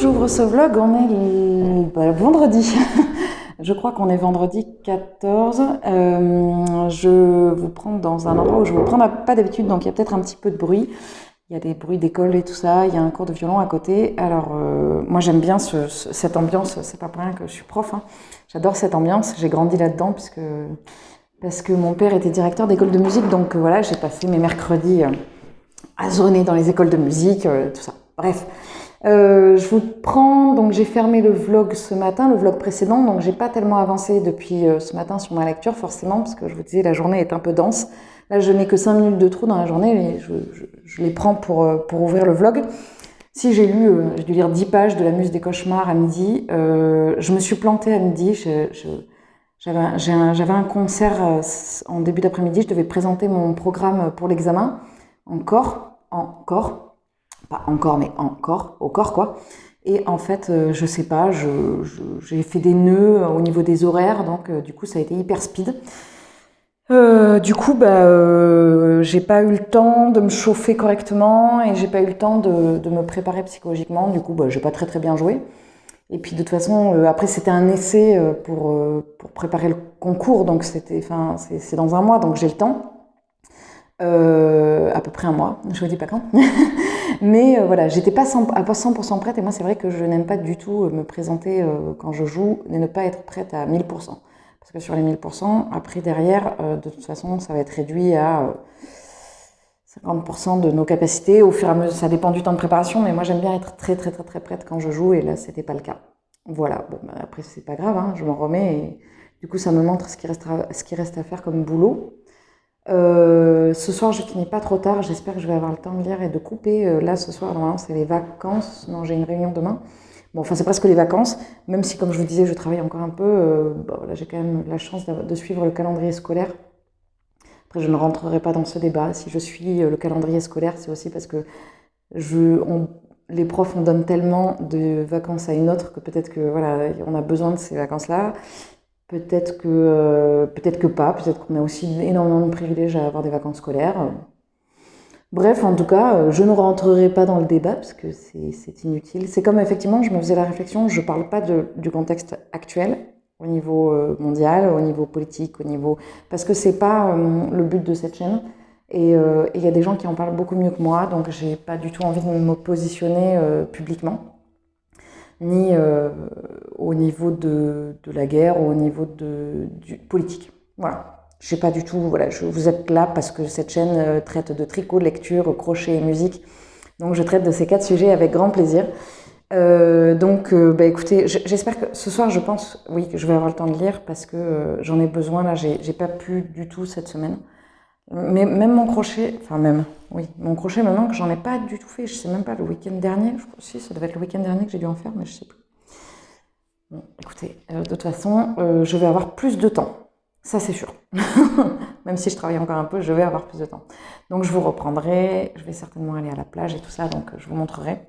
j'ouvre ce vlog, on est vendredi. Je crois qu'on est vendredi 14. Je vous prends dans un endroit où je ne vous prends pas d'habitude, donc il y a peut-être un petit peu de bruit. Il y a des bruits d'école et tout ça, il y a un cours de violon à côté. Alors, moi j'aime bien cette ambiance, c'est pas pour rien que je suis prof. Hein. J'adore cette ambiance, j'ai grandi là-dedans parce que mon père était directeur d'école de musique, donc voilà, j'ai passé mes mercredis à zoner dans les écoles de musique, tout ça. Bref. Je vous prends, donc j'ai fermé le vlog ce matin, le vlog précédent, donc j'ai pas tellement avancé depuis ce matin sur ma lecture forcément, parce que je vous disais la journée est un peu dense. Là je n'ai que 5 minutes de trou dans la journée et je les prends pour ouvrir le vlog. Si j'ai dû lire 10 pages de La Muse des Cauchemars à midi, je me suis plantée à midi, j'avais un concert en début d'après-midi, je devais présenter mon programme pour l'examen, pas encore, mais encore, au corps quoi. Et en fait, je sais pas, j'ai fait des nœuds au niveau des horaires, donc du coup ça a été hyper speed. Du coup, j'ai pas eu le temps de me chauffer correctement et j'ai pas eu le temps de me préparer psychologiquement. Du coup, j'ai pas très bien joué. Et puis de toute façon, après c'était un essai pour préparer le concours, donc c'est dans un mois, donc j'ai le temps. À peu près un mois, je vous dis pas quand. Mais voilà, j'étais pas à 100% prête et moi c'est vrai que je n'aime pas du tout me présenter quand je joue et ne pas être prête à 1000%. Parce que sur les 1000%, après derrière, de toute façon, ça va être réduit à 50% de nos capacités. Au fur et à mesure, ça dépend du temps de préparation, mais moi j'aime bien être très prête quand je joue et là c'était pas le cas. Voilà, bon, après c'est pas grave, hein, je m'en remets et du coup ça me montre ce qui reste à faire comme boulot. Ce soir je finis pas trop tard, j'espère que je vais avoir le temps de lire et de couper. Là ce soir normalement c'est les vacances, non j'ai une réunion demain. Bon enfin c'est presque les vacances, même si comme je vous disais je travaille encore un peu, voilà, j'ai quand même la chance de suivre le calendrier scolaire. Après je ne rentrerai pas dans ce débat, si je suis le calendrier scolaire c'est aussi parce que les profs on donne tellement de vacances à une autre que peut-être que voilà on a besoin de ces vacances là. Peut-être que pas, peut-être qu'on a aussi énormément de privilèges à avoir des vacances scolaires. Bref, en tout cas, je ne rentrerai pas dans le débat parce que c'est inutile. C'est comme effectivement, je me faisais la réflexion, je ne parle pas du contexte actuel au niveau mondial, au niveau politique, parce que c'est pas le but de cette chaîne. Et il y a des gens qui en parlent beaucoup mieux que moi, donc j'ai pas du tout envie de me positionner publiquement, ni au niveau de la guerre ou au niveau du politique. Voilà. Je sais pas du tout, voilà, vous êtes là parce que cette chaîne traite de tricot, de lecture, crochet et musique. Donc je traite de ces 4 sujets avec grand plaisir. Écoutez, j'espère que ce soir, je pense, oui, que je vais avoir le temps de lire parce que j'en ai besoin. Là, j'ai pas pu du tout cette semaine. Mais même mon crochet, mon crochet me manque, j'en ai pas du tout fait. Je sais même pas, le week-end dernier, je crois aussi, ça devait être le week-end dernier que j'ai dû en faire, mais je sais plus. Bon, écoutez, de toute façon, je vais avoir plus de temps. Ça, c'est sûr. Même si je travaille encore un peu, je vais avoir plus de temps. Donc, je vous reprendrai. Je vais certainement aller à la plage et tout ça, donc je vous montrerai.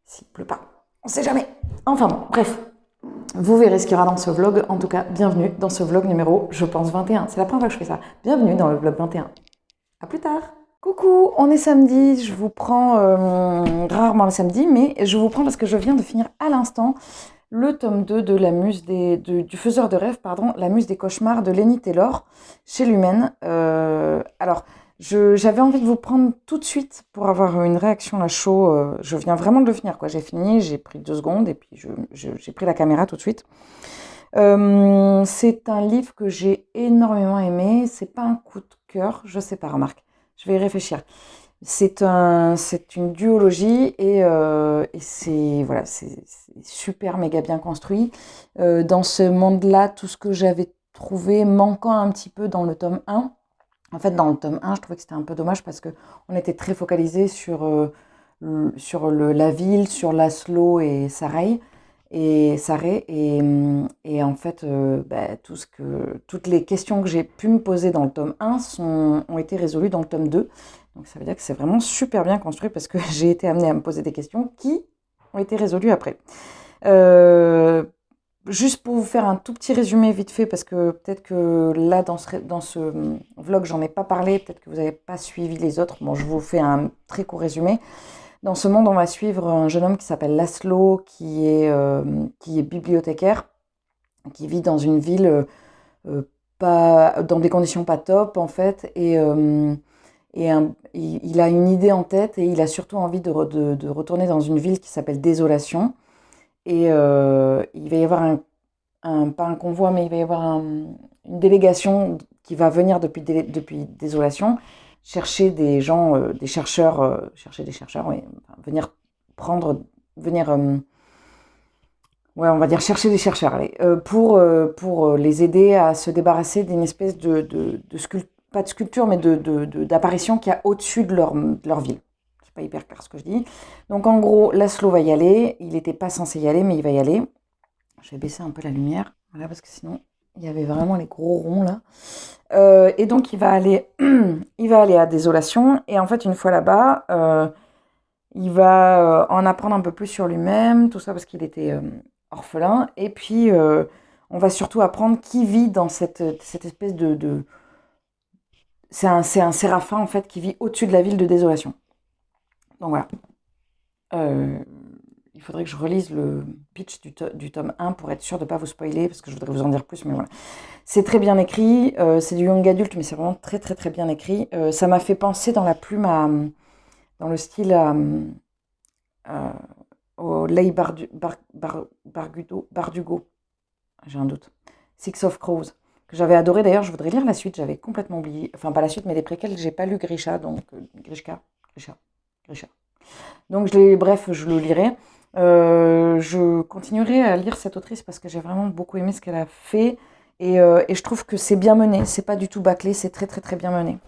S'il pleut pas, on sait jamais. Enfin bon, bref. Vous verrez ce qu'il y aura dans ce vlog. En tout cas, bienvenue dans ce vlog numéro, je pense, 21. C'est la première fois que je fais ça. Bienvenue dans le vlog 21. À plus tard. Coucou, on est samedi. Je vous prends rarement le samedi, mais je vous prends parce que je viens de finir à l'instant le tome 2 de La Muse du faiseur de rêve, La Muse des Cauchemars de Lenny Taylor, chez Lumen. Alors, j'avais envie de vous prendre tout de suite pour avoir une réaction à chaud. Je viens vraiment de le finir, quoi. J'ai fini, j'ai pris 2 secondes et puis j'ai pris la caméra tout de suite. C'est un livre que j'ai énormément aimé. C'est pas un coup de cœur, je sais pas, remarque. Je vais y réfléchir. C'est une duologie et c'est super méga bien construit. Dans ce monde-là, tout ce que j'avais trouvé manquant un petit peu dans le tome 1. En fait, dans le tome 1, je trouvais que c'était un peu dommage parce que on était très focalisé sur la ville, sur Laszlo et Sarey. Et en fait, toutes les questions que j'ai pu me poser dans le tome 1 ont été résolues dans le tome 2. Donc ça veut dire que c'est vraiment super bien construit parce que j'ai été amenée à me poser des questions qui ont été résolues après. Juste pour vous faire un tout petit résumé vite fait, parce que peut-être que là, dans ce vlog, j'en ai pas parlé, peut-être que vous n'avez pas suivi les autres. Bon, je vous fais un très court résumé. Dans ce monde, on va suivre un jeune homme qui s'appelle Laszlo, qui est bibliothécaire, qui vit dans une ville pas, dans des conditions pas top, en fait, il a une idée en tête et il a surtout envie de retourner dans une ville qui s'appelle Désolation. Et il va y avoir pas un convoi, mais il va y avoir une délégation qui va venir depuis Désolation chercher des gens, des chercheurs, oui, enfin, venir, ouais, on va dire chercher des chercheurs, allez, pour les aider à se débarrasser d'une espèce pas de sculpture, mais d'apparition qui a au-dessus de leur ville. C'est pas hyper clair ce que je dis. Donc en gros, Laszlo va y aller. Il n'était pas censé y aller, mais il va y aller. Je vais baisser un peu la lumière, voilà, parce que sinon, il y avait vraiment les gros ronds là. Et donc il va aller à Désolation. Et en fait, une fois là-bas, il va en apprendre un peu plus sur lui-même, tout ça parce qu'il était orphelin. Et puis, on va surtout apprendre qui vit dans cette espèce de... C'est un séraphin, en fait, qui vit au-dessus de la ville de Désolation. Donc voilà. Il faudrait que je relise le pitch du tome 1 pour être sûr de ne pas vous spoiler, parce que je voudrais vous en dire plus, mais voilà. C'est très bien écrit, c'est du young adulte, mais c'est vraiment très très très bien écrit. Ça m'a fait penser dans la plume dans le style au Leigh Bardugo, j'ai un doute, Six of Crows, que j'avais adoré d'ailleurs. Je voudrais lire la suite, j'avais complètement oublié, enfin pas la suite, mais les préquels. J'ai pas lu Grisha, donc Grishka. Donc bref, je le lirai. Je continuerai à lire cette autrice parce que j'ai vraiment beaucoup aimé ce qu'elle a fait, et je trouve que c'est bien mené, c'est pas du tout bâclé, c'est très très très bien mené.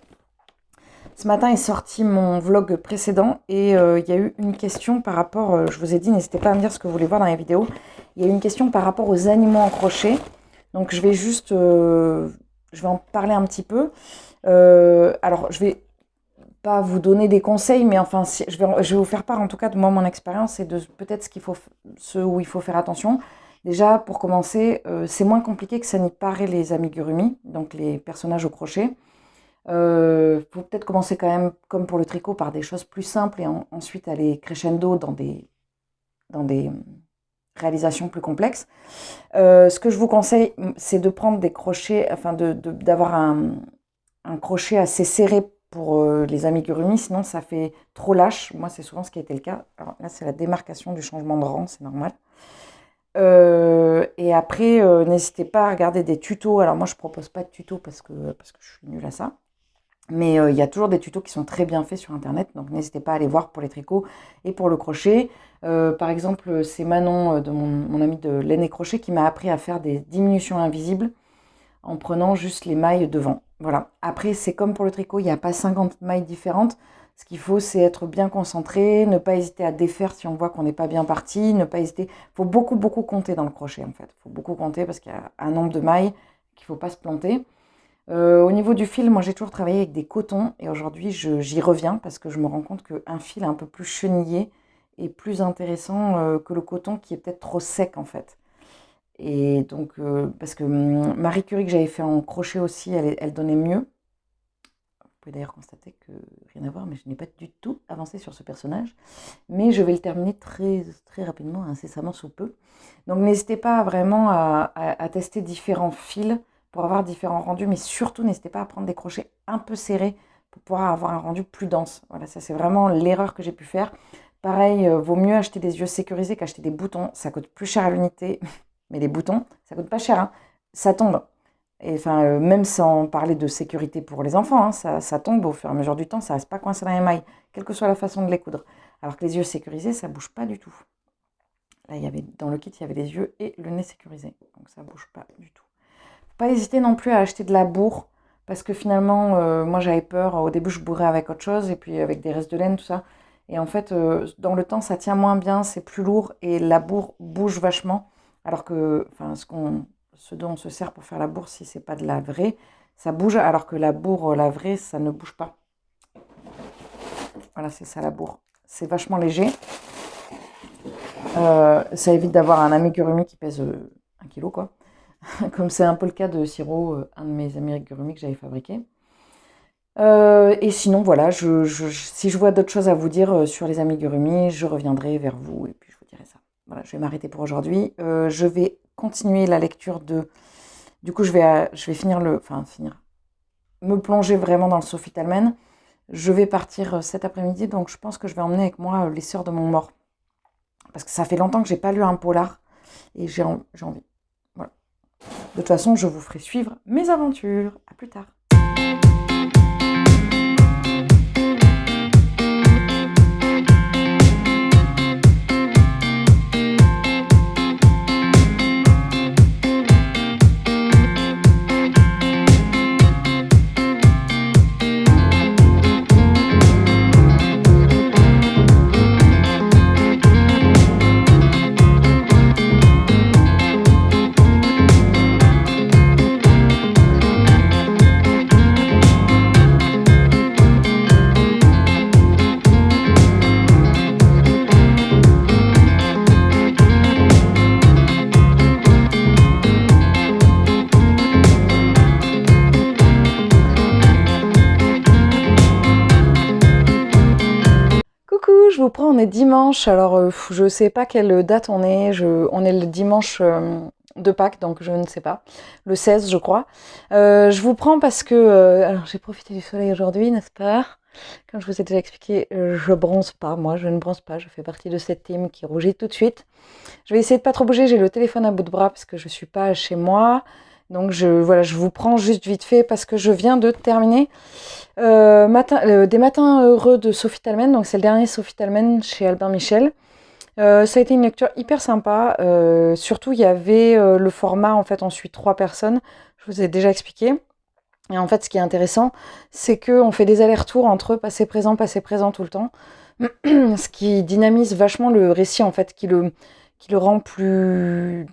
Ce matin est sorti mon vlog précédent et il y a eu une question par rapport, je vous ai dit, n'hésitez pas à me dire ce que vous voulez voir dans les vidéos. Il y a eu une question par rapport aux animaux en crochet. Donc je vais en parler un petit peu. Alors je vais pas vous donner des conseils, mais enfin je vais vous faire part en tout cas de moi, mon expérience et de peut-être ce où il faut faire attention. Déjà pour commencer, c'est moins compliqué que ça n'y paraît les amigurumi, donc les personnages au crochet. Faut peut-être commencer quand même, comme pour le tricot, par des choses plus simples et ensuite aller crescendo dans des réalisations plus complexes. Ce que je vous conseille, c'est de prendre des crochets, enfin d'avoir un crochet assez serré pour les amigurumi, sinon ça fait trop lâche. Moi, c'est souvent ce qui a été le cas. Alors là, c'est la démarcation du changement de rang, c'est normal. Et après, n'hésitez pas à regarder des tutos. Alors moi, je propose pas de tutos parce que je suis nulle à ça. Mais il y a toujours des tutos qui sont très bien faits sur internet, donc n'hésitez pas à aller voir pour les tricots et pour le crochet. Par exemple, c'est Manon, de mon amie de Laine et Crochet, qui m'a appris à faire des diminutions invisibles en prenant juste les mailles devant. Voilà. Après, c'est comme pour le tricot, il n'y a pas 50 mailles différentes. Ce qu'il faut, c'est être bien concentré, ne pas hésiter à défaire si on voit qu'on n'est pas bien parti, ne pas hésiter. Il faut beaucoup, beaucoup compter dans le crochet, en fait. Il faut beaucoup compter parce qu'il y a un nombre de mailles qu'il ne faut pas se planter. Au niveau du fil, moi j'ai toujours travaillé avec des cotons et aujourd'hui j'y reviens parce que je me rends compte qu'un fil un peu plus chenillé est plus intéressant que le coton qui est peut-être trop sec en fait. Et donc, parce que Marie Curie que j'avais fait en crochet aussi, elle donnait mieux. Vous pouvez d'ailleurs constater que rien à voir, mais je n'ai pas du tout avancé sur ce personnage. Mais je vais le terminer très, très rapidement, incessamment sous peu. Donc n'hésitez pas vraiment à tester différents fils pour avoir différents rendus, mais surtout n'hésitez pas à prendre des crochets un peu serrés pour pouvoir avoir un rendu plus dense. Voilà, ça c'est vraiment l'erreur que j'ai pu faire. Pareil, vaut mieux acheter des yeux sécurisés qu'acheter des boutons. Ça coûte plus cher à l'unité, mais les boutons, ça coûte pas cher, hein. Ça tombe. Et enfin, même sans parler de sécurité pour les enfants, hein, ça tombe au fur et à mesure du temps, ça reste pas coincé dans les mailles, quelle que soit la façon de les coudre. Alors que les yeux sécurisés, ça bouge pas du tout. Là, dans le kit, il y avait les yeux et le nez sécurisé, donc ça bouge pas du tout. Pas hésiter non plus à acheter de la bourre, parce que finalement, moi j'avais peur, au début je bourrais avec autre chose, et puis avec des restes de laine, tout ça. Et en fait, dans le temps, ça tient moins bien, c'est plus lourd, et la bourre bouge vachement. Alors que, enfin, ce dont on se sert pour faire la bourre, si c'est pas de la vraie, ça bouge, alors que la bourre, la vraie, ça ne bouge pas. Voilà, c'est ça la bourre. C'est vachement léger. Ça évite d'avoir un amigurumi qui pèse 1 kg, quoi. Comme c'est un peu le cas de Siro, un de mes amigurumi que j'avais fabriqué. Et sinon, voilà, si je vois d'autres choses à vous dire sur les amigurumis, je reviendrai vers vous et puis je vous dirai ça. Voilà, je vais m'arrêter pour aujourd'hui. Je vais continuer la lecture de... Du coup, je vais finir me plonger vraiment dans le Sophie Talman. Je vais partir cet après-midi, donc je pense que je vais emmener avec moi Les Sœurs de Montmort. Parce que ça fait longtemps que j'ai pas lu un polar et j'ai envie. Voilà. De toute façon, je vous ferai suivre mes aventures. À plus tard. Coucou, je vous prends, on est dimanche, alors je sais pas quelle date on est, on est le dimanche de Pâques, donc je ne sais pas, le 16 je crois. Je vous prends parce que alors j'ai profité du soleil aujourd'hui, n'est-ce pas? Comme je vous ai déjà expliqué, je bronze pas, moi je ne bronze pas, je fais partie de cette team qui rougit tout de suite. Je vais essayer de pas trop bouger, j'ai le téléphone à bout de bras parce que je suis pas chez moi. Donc voilà, je vous prends juste vite fait parce que je viens de terminer des matins heureux de Sophie Talman. Donc c'est le dernier Sophie Talman chez Albin Michel. Ça a été une lecture hyper sympa. Surtout il y avait le format, en fait on suit 3 personnes. Je vous ai déjà expliqué. Et en fait ce qui est intéressant, c'est qu'on fait des allers-retours entre passé présent tout le temps. Ce qui dynamise vachement le récit en fait, qui le rend plus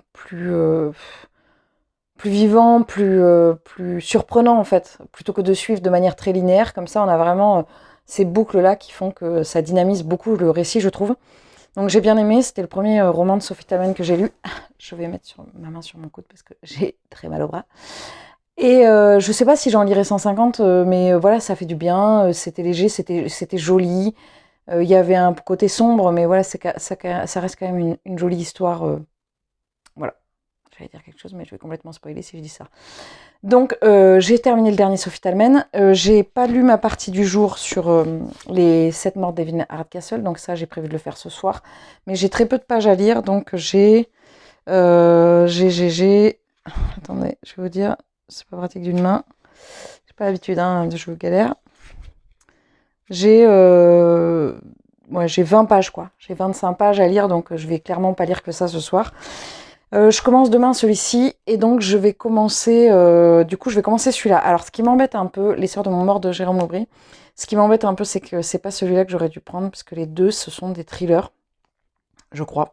vivant, plus surprenant en fait, plutôt que de suivre de manière très linéaire. Comme ça, on a vraiment ces boucles-là qui font que ça dynamise beaucoup le récit, je trouve. Donc j'ai bien aimé, c'était le premier roman de Sophie Talman que j'ai lu. Je vais mettre ma main sur mon coude parce que j'ai très mal au bras. Et je sais pas si j'en lirai 150, mais voilà, ça fait du bien, c'était léger, c'était joli. Il y avait un côté sombre, mais voilà, ça reste quand même une jolie histoire. Voilà. J'allais dire quelque chose, mais je vais complètement spoiler si je dis ça. Donc, j'ai terminé le dernier Sophie Talman. J'ai pas lu ma partie du jour sur les 7 morts d'Evelyn Hardcastle, donc ça, j'ai prévu de le faire ce soir. Mais j'ai très peu de pages à lire, donc j'ai... Attendez, je vais vous dire, c'est pas pratique d'une main. J'ai pas l'habitude, de jouer galère. J'ai 20 pages, quoi. J'ai 25 pages à lire, donc je vais clairement pas lire que ça ce soir. Je commence demain celui-ci et donc je vais commencer celui-là. Alors ce qui m'embête un peu, Les Sœurs de Montmort de Jérôme Aubry, ce qui m'embête un peu c'est que c'est pas celui-là que j'aurais dû prendre parce que les deux ce sont des thrillers, je crois.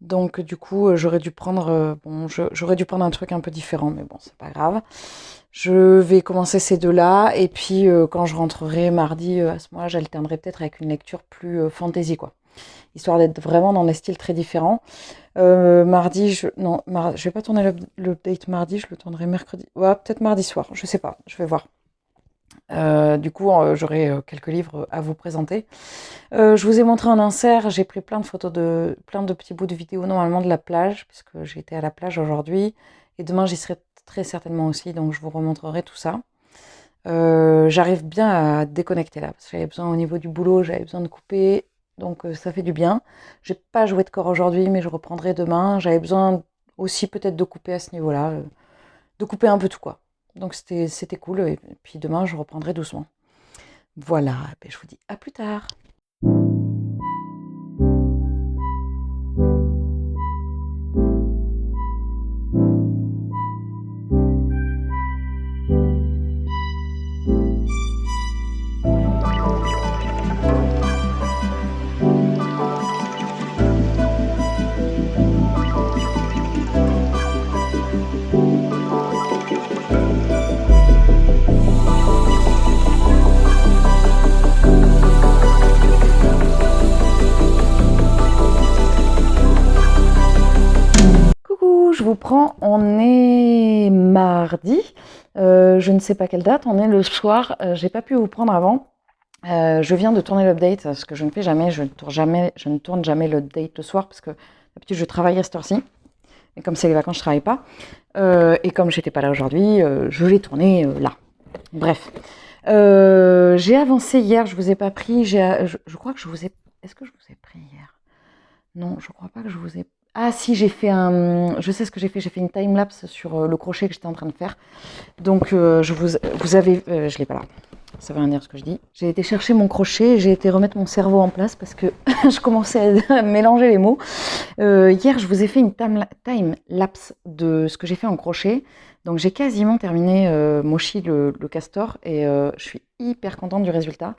Donc du coup j'aurais dû prendre un truc un peu différent, mais bon c'est pas grave. Je vais commencer ces deux-là et puis quand je rentrerai mardi à ce moment-là j'alternerai peut-être avec une lecture plus fantasy quoi. Histoire d'être vraiment dans des styles très différents. Mardi, je vais pas tourner l'update mardi, je le tournerai mercredi. Ouais, peut-être mardi soir, je sais pas, je vais voir. Du coup, j'aurai quelques livres à vous présenter. Je vous ai montré en insert, j'ai pris plein de photos plein de petits bouts de vidéos normalement de la plage, puisque j'ai été à la plage aujourd'hui. Et demain, j'y serai très certainement aussi, donc je vous remontrerai tout ça. J'arrive bien à déconnecter là, parce que j'avais besoin au niveau du boulot, j'avais besoin de couper. Donc ça fait du bien. J'ai pas joué de corps aujourd'hui, mais je reprendrai demain. J'avais besoin aussi peut-être de couper à ce niveau-là, de couper un peu tout quoi. Donc c'était cool. Et puis demain, je reprendrai doucement. Voilà, ben, je vous dis à plus tard. Je vous prends, on est mardi. Je ne sais pas quelle date, on est le soir, j'ai pas pu vous prendre avant. Je viens de tourner l'update, ce que je ne fais jamais, je ne tourne jamais l'update le soir, parce que d'habitude je travaille à cette heure-ci, et comme c'est les vacances, je travaille pas. Et comme j'étais pas là aujourd'hui, je l'ai tourné là. Bref. J'ai avancé hier, je vous ai pas pris, je crois que je vous ai... Est-ce que je vous ai pris hier? Non, je crois pas que je vous ai... Ah si, j'ai fait un... Je sais ce que j'ai fait une time-lapse sur le crochet que j'étais en train de faire. Donc vous avez... je l'ai pas là. Ça veut rien dire ce que je dis. J'ai été chercher mon crochet, j'ai été remettre mon cerveau en place parce que je commençais à mélanger les mots. Hier, je vous ai fait une time lapse de ce que j'ai fait en crochet. Donc j'ai quasiment terminé Mochi le castor et je suis hyper contente du résultat.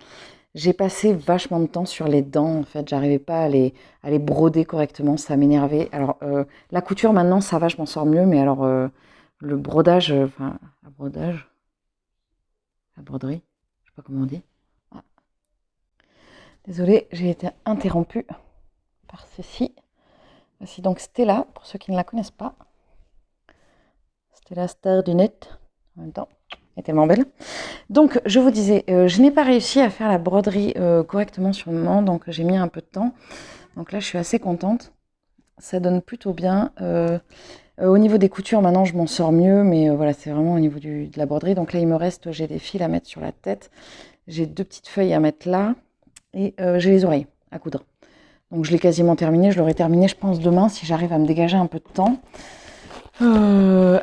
J'ai passé vachement de temps sur les dents, en fait, j'arrivais pas à les broder correctement, ça m'énervait. Alors la couture maintenant ça va, je m'en sors mieux, mais alors le brodage, la broderie, je sais pas comment on dit. Ah. Désolée, j'ai été interrompue par ceci. Voici donc Stella, pour ceux qui ne la connaissent pas. Stella, star du net, en même temps, elle est tellement belle. Donc, je vous disais, je n'ai pas réussi à faire la broderie correctement sur le moment, donc j'ai mis un peu de temps. Donc là, je suis assez contente. Ça donne plutôt bien. Au niveau des coutures, maintenant, je m'en sors mieux, mais voilà, c'est vraiment au niveau de la broderie. Donc là, il me reste, j'ai des fils à mettre sur la tête. J'ai 2 petites feuilles à mettre là, et j'ai les oreilles à coudre. Donc je l'ai quasiment terminé, je l'aurai terminé, je pense, demain, si j'arrive à me dégager un peu de temps.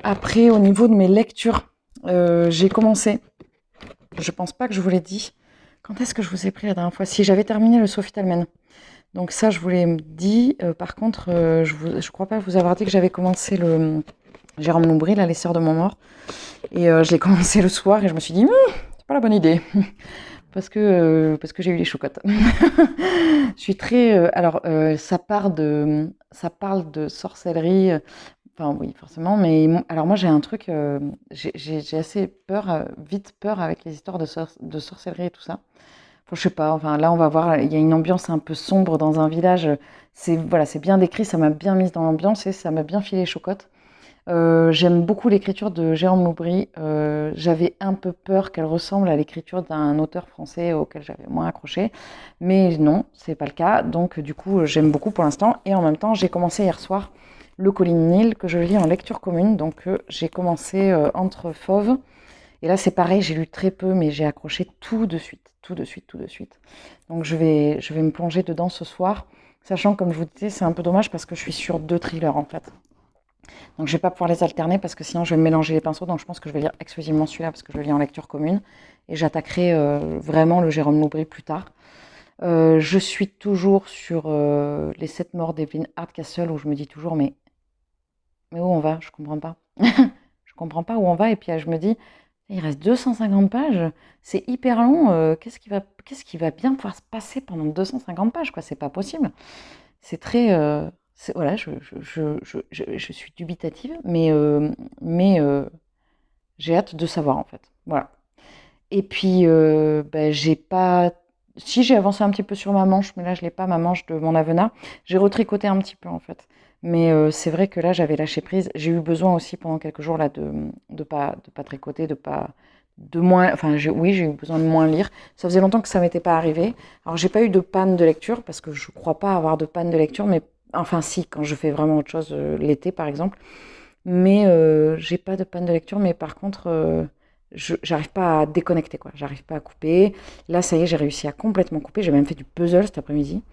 Après, au niveau de mes lectures, j'ai commencé. Je pense pas que je vous l'ai dit. Quand est-ce que je vous ai pris la dernière fois? Si, j'avais terminé le Sophie Talmen. Donc ça, je vous l'ai dit. Par contre, je crois pas vous avoir dit que j'avais commencé le Jérôme Loubry, là, Les Sœurs de Montmort. Et je l'ai commencé le soir et je me suis dit, c'est pas la bonne idée. Parce que j'ai eu les chocottes. Je suis très... alors, ça parle de sorcellerie... Enfin oui, forcément, mais alors moi j'ai un truc, j'ai assez peur, vite peur avec les histoires de sorcellerie et tout ça. Enfin, je sais pas, enfin là on va voir, il y a une ambiance un peu sombre dans un village, c'est voilà, c'est bien décrit, ça m'a bien mise dans l'ambiance et ça m'a bien filé les chocottes. J'aime beaucoup l'écriture de Jérôme Loubry, j'avais un peu peur qu'elle ressemble à l'écriture d'un auteur français auquel j'avais moins accroché, mais non, c'est pas le cas, donc du coup j'aime beaucoup pour l'instant, et en même temps j'ai commencé hier soir le Colline Nil, que je lis en lecture commune. Donc j'ai commencé Entre Fauves. Et là c'est pareil, j'ai lu très peu, mais j'ai accroché tout de suite. Donc je vais me plonger dedans ce soir. Sachant, comme je vous disais, c'est un peu dommage parce que je suis sur 2 thrillers en fait. Donc je vais pas pouvoir les alterner parce que sinon je vais me mélanger les pinceaux. Donc je pense que je vais lire exclusivement celui-là parce que je le lis en lecture commune. Et j'attaquerai vraiment le Jérôme Loubry plus tard. Je suis toujours sur les 7 morts d'Evelyn Hardcastle où je me dis toujours mais où on va? Je comprends pas. Je comprends pas où on va et puis je me dis: «Il reste 250 pages, c'est hyper long, qu'est-ce qui va bien pouvoir se passer pendant 250 pages, quoi? C'est pas possible». C'est très, voilà, je suis dubitative, mais j'ai hâte de savoir, en fait. Voilà. Et puis, j'ai pas si j'ai avancé un petit peu sur ma manche, mais là je l'ai pas, ma manche de mon Avenat. J'ai retricoté un petit peu, en fait. Mais c'est vrai que là, j'avais lâché prise. J'ai eu besoin aussi pendant quelques jours là de pas tricoter, de moins enfin oui, j'ai eu besoin de moins lire. Ça faisait longtemps que ça m'était pas arrivé. Alors j'ai pas eu de panne de lecture parce que je crois pas avoir de panne de lecture, mais enfin si, quand je fais vraiment autre chose, l'été par exemple. Mais j'ai pas de panne de lecture, mais par contre, j'arrive pas à déconnecter, quoi. J'arrive pas à couper. Là, ça y est, j'ai réussi à complètement couper. J'ai même fait du puzzle cet après-midi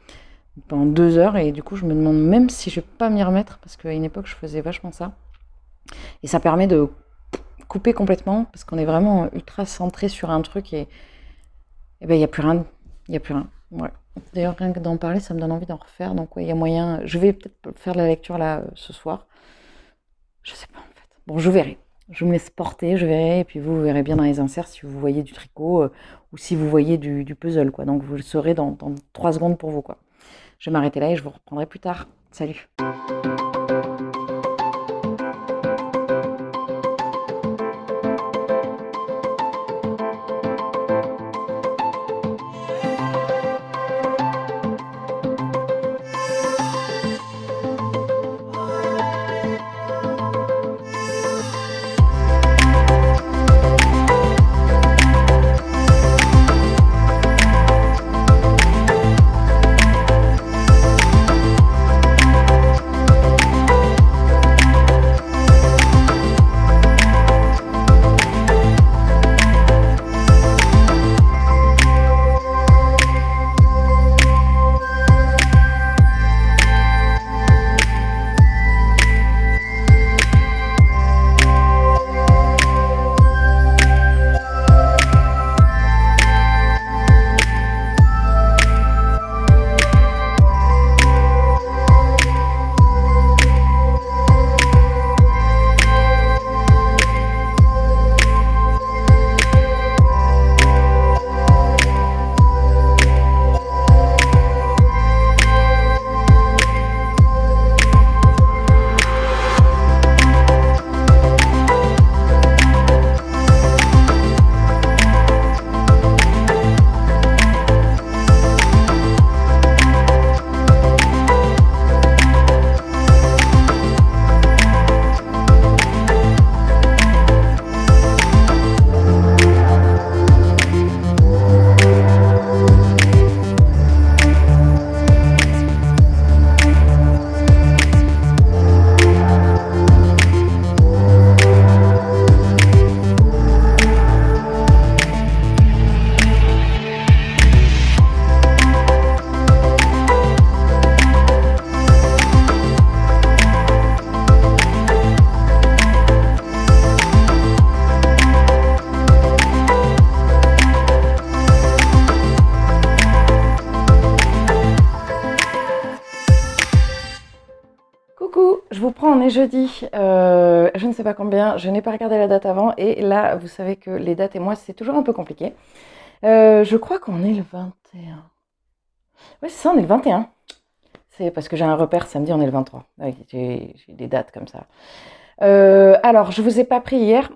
pendant 2 heures et du coup, je me demande même si je vais pas m'y remettre parce qu'à une époque, je faisais vachement ça. Et ça permet de couper complètement parce qu'on est vraiment ultra centré sur un truc et ben il y a plus rien, il y a plus rien. Ouais. D'ailleurs, rien que d'en parler, ça me donne envie d'en refaire. Donc ouais, il y a moyen. Je vais peut-être faire de la lecture là ce soir. Je sais pas en fait. Bon, je verrai. Je me laisse porter, je verrai, et puis vous verrez bien dans les inserts si vous voyez du tricot ou si vous voyez du puzzle, quoi. Donc vous le saurez dans 3 secondes pour vous, quoi. Je vais m'arrêter là et je vous reprendrai plus tard. Salut! je vous prends, on est jeudi, je ne sais pas combien, je n'ai pas regardé la date avant, et là, vous savez que les dates et moi, c'est toujours un peu compliqué. Je crois qu'on est le 21. Oui, c'est ça, on est le 21. C'est parce que j'ai un repère, samedi, on est le 23. Ouais, j'ai des dates comme ça. Alors, je vous ai pas pris hier.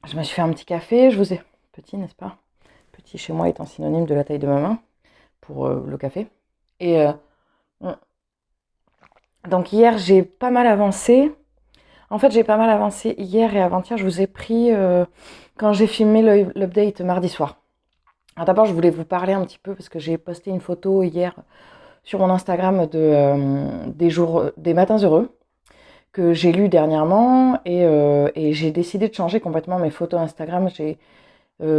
Je me suis fait un petit café, je vous ai... Petit, n'est-ce pas? Petit chez moi étant synonyme de la taille de ma main pour le café. Et donc hier, j'ai pas mal avancé. En fait, j'ai pas mal avancé hier et avant-hier. Je vous ai pris quand j'ai filmé l'update mardi soir. Alors d'abord, je voulais vous parler un petit peu parce que j'ai posté une photo hier sur mon Instagram des matins heureux que j'ai lu dernièrement et j'ai décidé de changer complètement mes photos Instagram.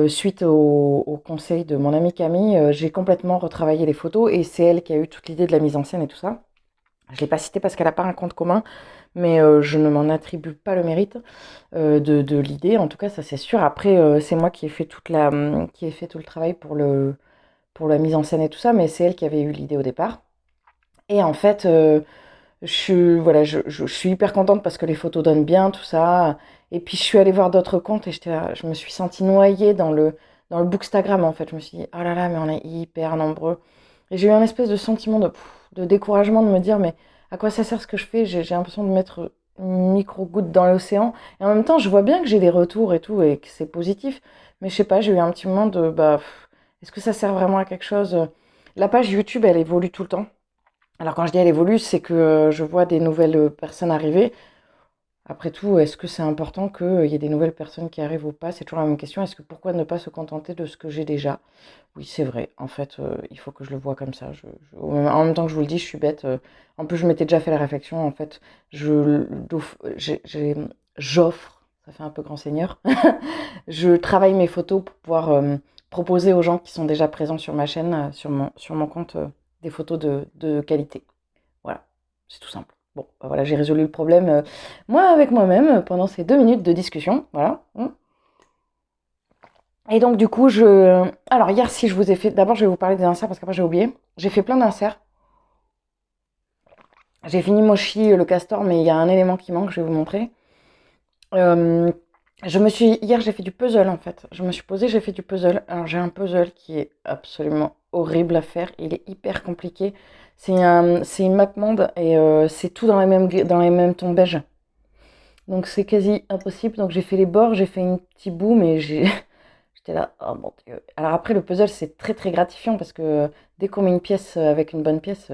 Suite au conseil de mon amie Camille, j'ai complètement retravaillé les photos et c'est elle qui a eu toute l'idée de la mise en scène et tout ça. Je ne l'ai pas citée parce qu'elle n'a pas un compte commun, mais je ne m'en attribue pas le mérite de l'idée. En tout cas, ça c'est sûr. Après, c'est moi qui ai fait qui ai fait tout le travail pour la mise en scène et tout ça, mais c'est elle qui avait eu l'idée au départ. Et en fait, voilà, je suis hyper contente parce que les photos donnent bien, tout ça. Et puis je suis allée voir d'autres comptes et je me suis sentie noyée dans le bookstagram en fait. Je me suis dit, oh là là, mais on est hyper nombreux. Et j'ai eu un espèce de sentiment de découragement de me dire, mais à quoi ça sert ce que je fais? J'ai l'impression de mettre une micro-goutte dans l'océan. Et en même temps, je vois bien que j'ai des retours et tout et que c'est positif. Mais je sais pas, j'ai eu un petit moment de, est-ce que ça sert vraiment à quelque chose? La page YouTube, elle évolue tout le temps. Alors quand je dis elle évolue, c'est que je vois des nouvelles personnes arriver. Après tout, est-ce que c'est important qu'il y ait des nouvelles personnes qui arrivent ou pas? C'est toujours la même question. Est-ce que pourquoi ne pas se contenter de ce que j'ai déjà? Oui, c'est vrai. En fait, il faut que je le vois comme ça. En même temps que je vous le dis, je suis bête. En plus, je m'étais déjà fait la réflexion. En fait, j'offre, ça fait un peu grand seigneur. Je travaille mes photos pour pouvoir proposer aux gens qui sont déjà présents sur ma chaîne, sur mon compte, des photos de qualité. Voilà, c'est tout simple. Bon, voilà, j'ai résolu le problème, moi avec moi-même, pendant ces 2 minutes de discussion. Voilà. Et donc, du coup, alors, hier, si je vous ai fait. D'abord, je vais vous parler des inserts parce qu'après, j'ai oublié. J'ai fait plein d'inserts. J'ai fini Mochi, le castor, mais il y a un élément qui manque, je vais vous montrer. Euh, Hier, j'ai fait du puzzle en fait. Je me suis posée, j'ai fait du puzzle. Alors, j'ai un puzzle qui est absolument horrible à faire. Il est hyper compliqué. C'est une map monde et c'est tout dans les mêmes tons beige. Donc, c'est quasi impossible. Donc, j'ai fait les bords, j'ai fait un petit bout, mais j'étais là, oh mon Dieu. Alors, après, le puzzle, c'est très très gratifiant parce que dès qu'on met une pièce avec une bonne pièce,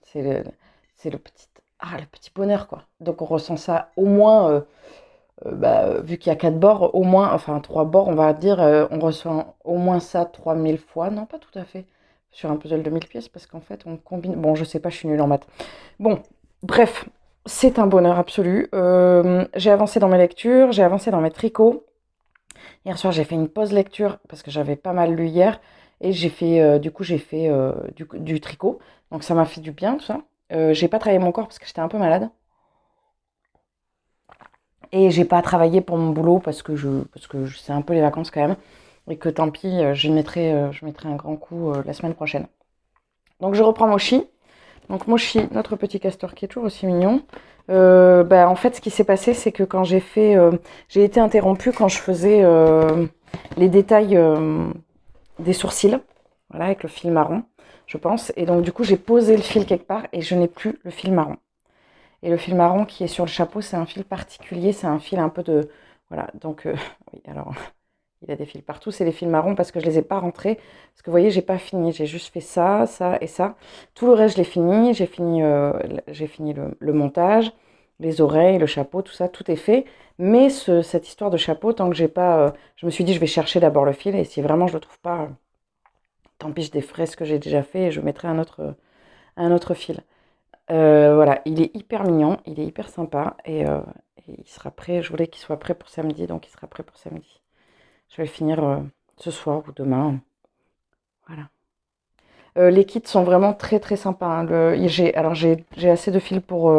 c'est le, c'est le petit bonheur quoi. Donc, on ressent ça au moins. Vu qu'il y a 4 bords, au moins, enfin 3 bords, on va dire, on ressent au moins ça 3000 fois. Non, pas tout à fait. Sur un puzzle de 1000 pièces, parce qu'en fait, on combine. Bon, je sais pas, je suis nulle en maths. Bon, bref, c'est un bonheur absolu. J'ai avancé dans mes lectures, j'ai avancé dans mes tricots. Hier soir, j'ai fait une pause lecture parce que j'avais pas mal lu hier. Et du coup, j'ai fait du tricot. Donc ça m'a fait du bien, tout ça. J'ai pas travaillé mon corps parce que j'étais un peu malade. Et j'ai pas travaillé pour mon boulot parce que c'est un peu les vacances quand même. Et que tant pis, je mettrai un grand coup la semaine prochaine. Donc je reprends Mochi. Donc Mochi, notre petit castor qui est toujours aussi mignon. En fait, ce qui s'est passé, c'est que quand j'ai été interrompue quand je faisais les détails des sourcils, voilà, avec le fil marron, je pense. Et donc du coup, j'ai posé le fil quelque part et je n'ai plus le fil marron. Et le fil marron qui est sur le chapeau, c'est un fil particulier, c'est un fil un peu de... Voilà, donc, oui, alors, il a des fils partout, c'est les fils marrons parce que je ne les ai pas rentrés. Parce que vous voyez, j'ai pas fini, j'ai juste fait ça, ça et ça. Tout le reste, je l'ai fini, j'ai fini le montage, les oreilles, le chapeau, tout ça, tout est fait. Mais cette histoire de chapeau, tant que j'ai pas... je me suis dit, je vais chercher d'abord le fil et si vraiment je ne le trouve pas, tant pis, je déferai ce que j'ai déjà fait et je mettrai un autre fil. Voilà, il est hyper mignon, il est hyper sympa et il sera prêt. Je voulais qu'il soit prêt pour samedi, donc il sera prêt pour samedi. Je vais le finir ce soir ou demain. Voilà. Les kits sont vraiment très très sympas. Hein. J'ai assez de fil pour.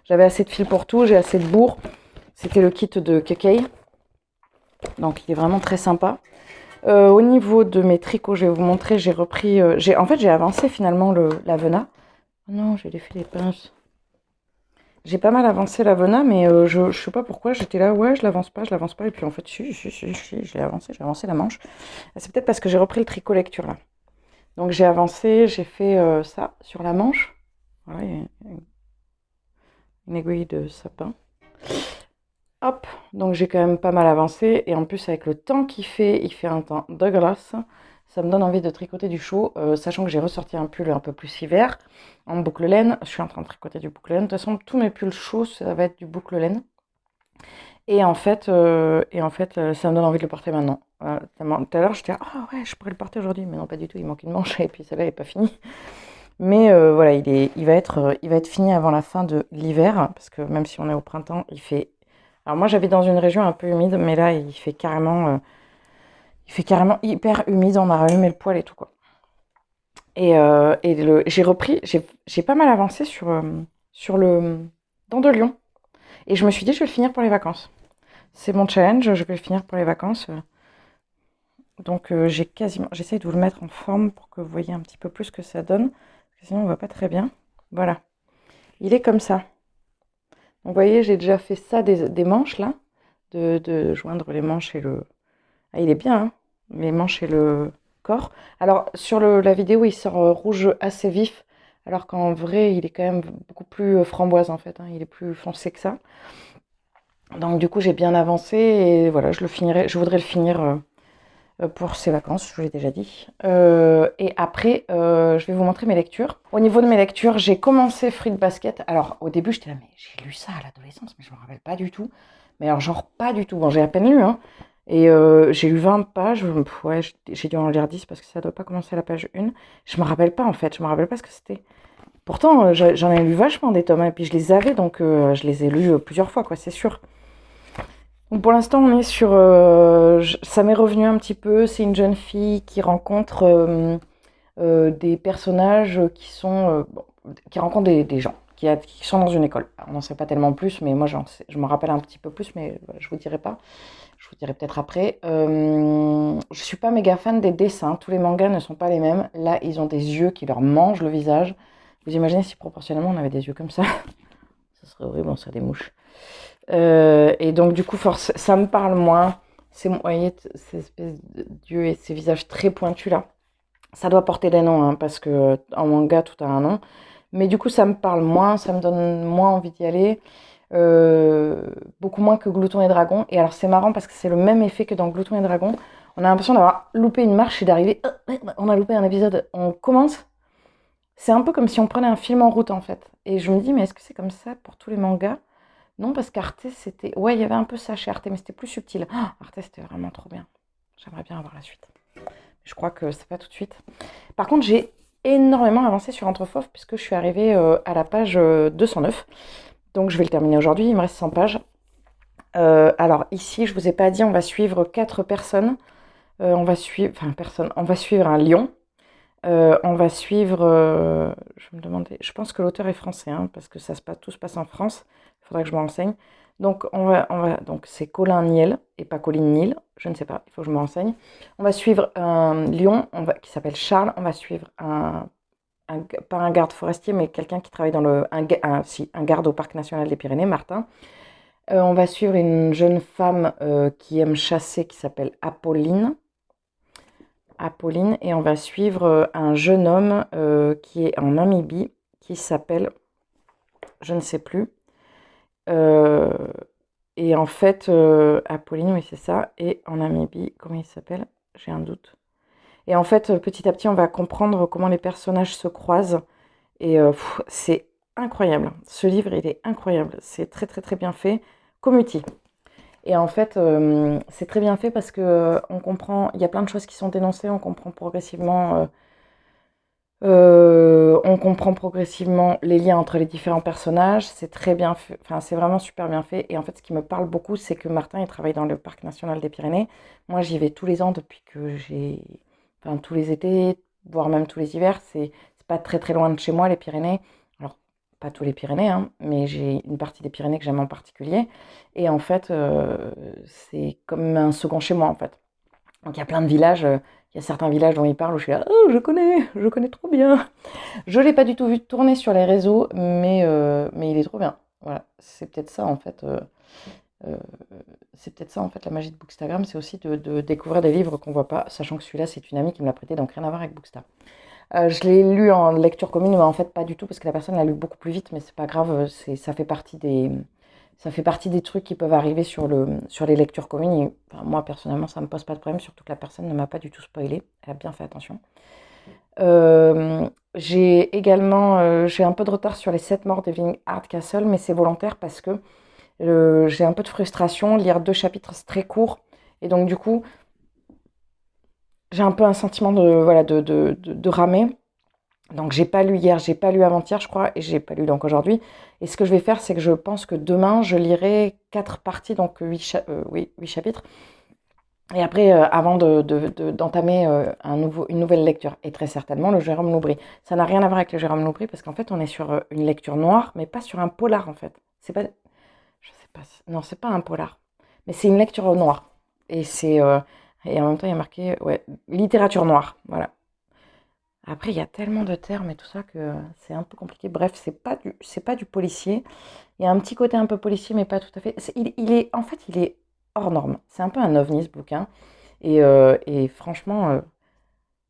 J'avais assez de fil pour tout, j'ai assez de bourre. C'était le kit de Kekei. Donc il est vraiment très sympa. Au niveau de mes tricots, je vais vous montrer, j'ai repris. En fait, j'ai avancé finalement la vena. Oh non, j'ai défait les pinces. J'ai pas mal avancé la Vena, mais je sais pas pourquoi, j'étais là, ouais, je l'avance pas, et puis en fait, si, j'ai avancé la manche. C'est peut-être parce que j'ai repris le tricot lecture là. Donc j'ai avancé, j'ai fait ça sur la manche. Voilà, il y a une aiguille de sapin. Hop, donc j'ai quand même pas mal avancé, et en plus avec le temps qu'il fait, il fait un temps de glace, ça me donne envie de tricoter du chaud, sachant que j'ai ressorti un pull un peu plus hiver, en boucle laine, je suis en train de tricoter du boucle laine, de toute façon tous mes pulls chauds, ça va être du boucle laine, ça me donne envie de le porter maintenant. Voilà, tout à l'heure j'étais, ah ouais, je pourrais le porter aujourd'hui, mais non pas du tout, il manque une manche, et puis celle-là n'est pas finie. Mais voilà, il va être fini avant la fin de l'hiver, parce que même si on est au printemps, il fait. Alors moi j'habite dans une région un peu humide, mais là il fait carrément hyper humide, on a rallumé le poêle et tout quoi. J'ai repris, j'ai pas mal avancé sur le dent de lion. Et je me suis dit je vais le finir pour les vacances. C'est mon challenge, je vais le finir pour les vacances. Donc j'essaye de vous le mettre en forme pour que vous voyez un petit peu plus ce que ça donne, parce que sinon on voit pas très bien. Voilà, il est comme ça. Donc vous voyez, j'ai déjà fait ça des manches là, de joindre les manches et le. Ah, il est bien, hein, les manches et le corps. Alors sur la vidéo, il sort rouge assez vif, alors qu'en vrai, il est quand même beaucoup plus framboise en fait, hein, il est plus foncé que ça. Donc du coup, j'ai bien avancé et voilà, je voudrais le finir pour ces vacances, je vous l'ai déjà dit. Et après, je vais vous montrer mes lectures. Au niveau de mes lectures, j'ai commencé Fruit Basket. Alors, au début, j'étais là, mais j'ai lu ça à l'adolescence, mais je me rappelle pas du tout. Mais alors, genre, pas du tout. Bon, j'ai à peine lu, hein. Et j'ai lu 20 pages. Ouais, j'ai dû en lire 10 parce que ça doit pas commencer à la page 1. Je me rappelle pas, en fait. Je me rappelle pas ce que c'était. Pourtant, j'en ai lu vachement des tomes, hein, et puis je les avais, donc je les ai lus plusieurs fois, quoi, c'est sûr. Donc pour l'instant, on est sur. Ça m'est revenu un petit peu. C'est une jeune fille qui rencontre des personnages qui rencontrent des gens qui sont dans une école. Alors, on n'en sait pas tellement plus, mais moi je me rappelle un petit peu plus, mais je vous dirai pas. Je vous dirai peut-être après. Je suis pas méga fan des dessins. Tous les mangas ne sont pas les mêmes. Là, ils ont des yeux qui leur mangent le visage. Vous imaginez si proportionnellement on avait des yeux comme ça? Ça serait horrible, on serait des mouches. Et donc, du coup, ça me parle moins. Vous voyez, ces espèces d'yeux et ces visages très pointus là. Ça doit porter des noms, hein, parce que en manga, tout a un nom. Mais du coup, ça me parle moins, ça me donne moins envie d'y aller. Beaucoup moins que Glouton et Dragon. Et alors, c'est marrant parce que c'est le même effet que dans Glouton et Dragon. On a l'impression d'avoir loupé une marche et d'arriver. On a loupé un épisode. On commence. C'est un peu comme si on prenait un film en route, en fait. Et je me dis, mais est-ce que c'est comme ça pour tous les mangas? Non, parce qu'Arte, c'était. Ouais, il y avait un peu ça chez Arte, mais c'était plus subtil. Ah, Arte, c'était vraiment trop bien. J'aimerais bien avoir la suite. Je crois que c'est pas tout de suite. Par contre, j'ai énormément avancé sur Entrefof, puisque je suis arrivée à la page 209. Donc, je vais le terminer aujourd'hui. Il me reste 100 pages. Alors, ici, je vous ai pas dit, on va suivre 4 personnes. On va suivre. Enfin, personne. On va suivre un lion. On va suivre. Je me demandais. Je pense que l'auteur est français, hein, parce que tout se passe en France. Il faudrait que je me renseigne. Donc, donc c'est Colin Niel et pas Colline Niel. Je ne sais pas. Il faut que je me renseigne. On va suivre un lion qui s'appelle Charles. On va suivre pas un garde forestier, mais quelqu'un qui travaille dans un garde au parc national des Pyrénées, Martin. On va suivre une jeune femme qui aime chasser, qui s'appelle Apolline. Et on va suivre un jeune homme qui est en Namibie, qui s'appelle, je ne sais plus. Et en fait, Apolline, oui c'est ça, et en Namibie, comment il s'appelle? J'ai un doute. Et en fait, petit à petit, on va comprendre comment les personnages se croisent. Et c'est incroyable. Ce livre, il est incroyable. C'est très très très bien fait, comme outil. Et en fait, c'est très bien fait parce que on comprend, il y a plein de choses qui sont dénoncées, on comprend progressivement les liens entre les différents personnages. C'est très bien fait, enfin, c'est vraiment super bien fait. Et en fait, ce qui me parle beaucoup, c'est que Martin, il travaille dans le parc national des Pyrénées. Moi, j'y vais tous les ans depuis que enfin, tous les étés, voire même tous les hivers. C'est pas très très loin de chez moi, les Pyrénées. Alors, pas tous les Pyrénées, hein, mais j'ai une partie des Pyrénées que j'aime en particulier. Et en fait, c'est comme un second chez moi, en fait. Donc, il y a plein de villages. Il y a certains villages dont il parle où je suis là, oh, je connais trop bien. Je ne l'ai pas du tout vu tourner sur les réseaux, mais il est trop bien. Voilà, c'est peut-être ça en fait. Euh, c'est peut-être ça en fait la magie de Bookstagram, c'est aussi de découvrir des livres qu'on voit pas, sachant que celui-là c'est une amie qui me l'a prêté, donc rien à voir avec Bookstar. Je l'ai lu en lecture commune, mais en fait pas du tout parce que la personne l'a lu beaucoup plus vite, mais c'est pas grave, ça fait partie des trucs qui peuvent arriver sur les lectures communes. Enfin, moi personnellement ça me pose pas de problème, surtout que la personne ne m'a pas du tout spoilé, elle a bien fait attention. J'ai également j'ai un peu de retard sur les 7 morts d'Evelyn Hardcastle, mais c'est volontaire parce que j'ai un peu de frustration, lire 2 chapitres c'est très court, et donc du coup j'ai un peu un sentiment voilà, de ramer. Donc j'ai pas lu hier, j'ai pas lu avant-hier je crois, et j'ai pas lu donc aujourd'hui. Et ce que je vais faire, c'est que je pense que demain je lirai 4 parties, donc 8 chapitres. Et après, avant d'entamer une nouvelle lecture, et très certainement le Jérôme Loubry. Ça n'a rien à voir avec le Jérôme Loubry, parce qu'en fait on est sur une lecture noire, mais pas sur un polar en fait. C'est pas, je sais pas, non c'est pas un polar, mais c'est une lecture noire. Et et en même temps il y a marqué, ouais, littérature noire, voilà. Après, il y a tellement de termes et tout ça que c'est un peu compliqué. Bref, c'est pas du policier. Il y a un petit côté un peu policier, mais pas tout à fait. En fait, il est hors norme. C'est un peu un ovni, ce bouquin. Et franchement,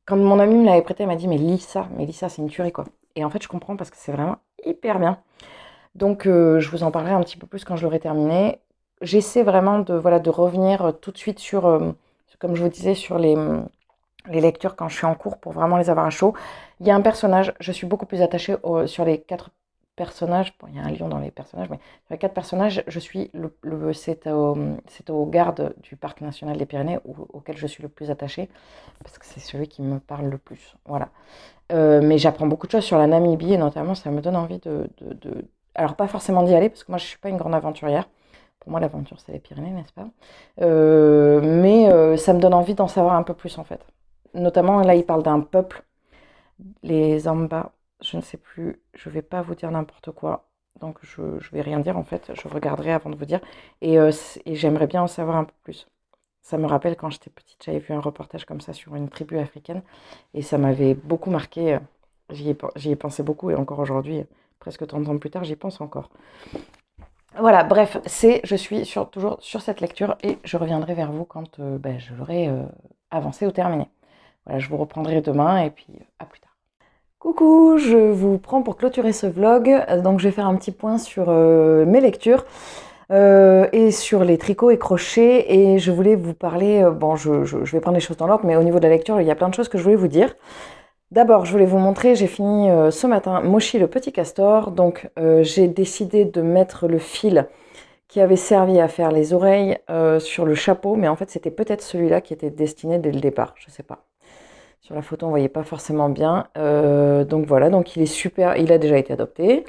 quand mon ami me l'avait prêté, elle m'a dit, mais lis ça, c'est une tuerie, quoi. Et en fait, je comprends parce que c'est vraiment hyper bien. Donc, je vous en parlerai un petit peu plus quand je l'aurai terminé. J'essaie vraiment voilà, de revenir tout de suite sur, comme je vous disais, sur les lectures quand je suis en cours pour vraiment les avoir à chaud. Il y a un personnage, je suis beaucoup plus attachée sur les 4 personnages. Bon, il y a un lion dans les personnages, mais sur les 4 personnages, je suis c'est au garde du parc national des Pyrénées auquel je suis le plus attachée parce que c'est celui qui me parle le plus. Voilà. Mais j'apprends beaucoup de choses sur la Namibie et notamment ça me donne envie alors pas forcément d'y aller parce que moi je suis pas une grande aventurière. Pour moi l'aventure c'est les Pyrénées, n'est-ce pas? Mais ça me donne envie d'en savoir un peu plus en fait. Notamment là il parle d'un peuple, les Amba, je ne sais plus, je vais pas vous dire n'importe quoi. Donc je vais rien dire en fait, je regarderai avant de vous dire. Et j'aimerais bien en savoir un peu plus. Ça me rappelle quand j'étais petite, j'avais vu un reportage comme ça sur une tribu africaine et ça m'avait beaucoup marqué. J'y ai pensé beaucoup et encore aujourd'hui, presque 30 ans plus tard, j'y pense encore. Voilà, bref, je suis toujours sur cette lecture et je reviendrai vers vous quand je l'aurai avancé ou terminé. Voilà, je vous reprendrai demain et puis à plus tard. Coucou, je vous prends pour clôturer ce vlog. Donc je vais faire un petit point sur mes lectures. Et sur les tricots et crochets, et je voulais vous parler, bon je vais prendre les choses dans l'ordre, mais au niveau de la lecture, il y a plein de choses que je voulais vous dire. D'abord, je voulais vous montrer, j'ai fini ce matin Mochi le petit castor, donc j'ai décidé de mettre le fil qui avait servi à faire les oreilles sur le chapeau, mais en fait c'était peut-être celui-là qui était destiné dès le départ, je sais pas. Sur la photo on voyait pas forcément bien, donc voilà, donc il est super, il a déjà été adopté.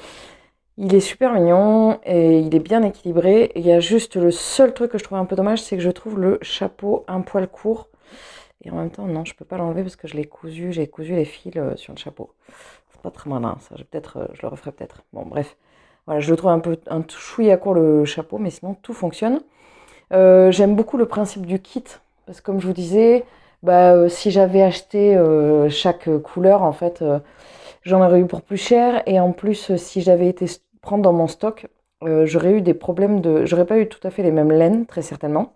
Il est super mignon et il est bien équilibré. Il y a juste le seul truc que je trouve un peu dommage, c'est que je trouve le chapeau un poil court. Et en même temps, non, je peux pas l'enlever parce que je l'ai cousu, j'ai cousu les fils sur le chapeau. C'est pas très malin, ça. Je le referai peut-être. Bon, bref. Voilà, je le trouve un chouïa court le chapeau, mais sinon tout fonctionne. J'aime beaucoup le principe du kit parce que comme je vous disais, si j'avais acheté chaque couleur, en fait, j'en aurais eu pour plus cher. Et en plus, si j'avais été prendre dans mon stock, j'aurais eu des problèmes j'aurais pas eu tout à fait les mêmes laines, très certainement,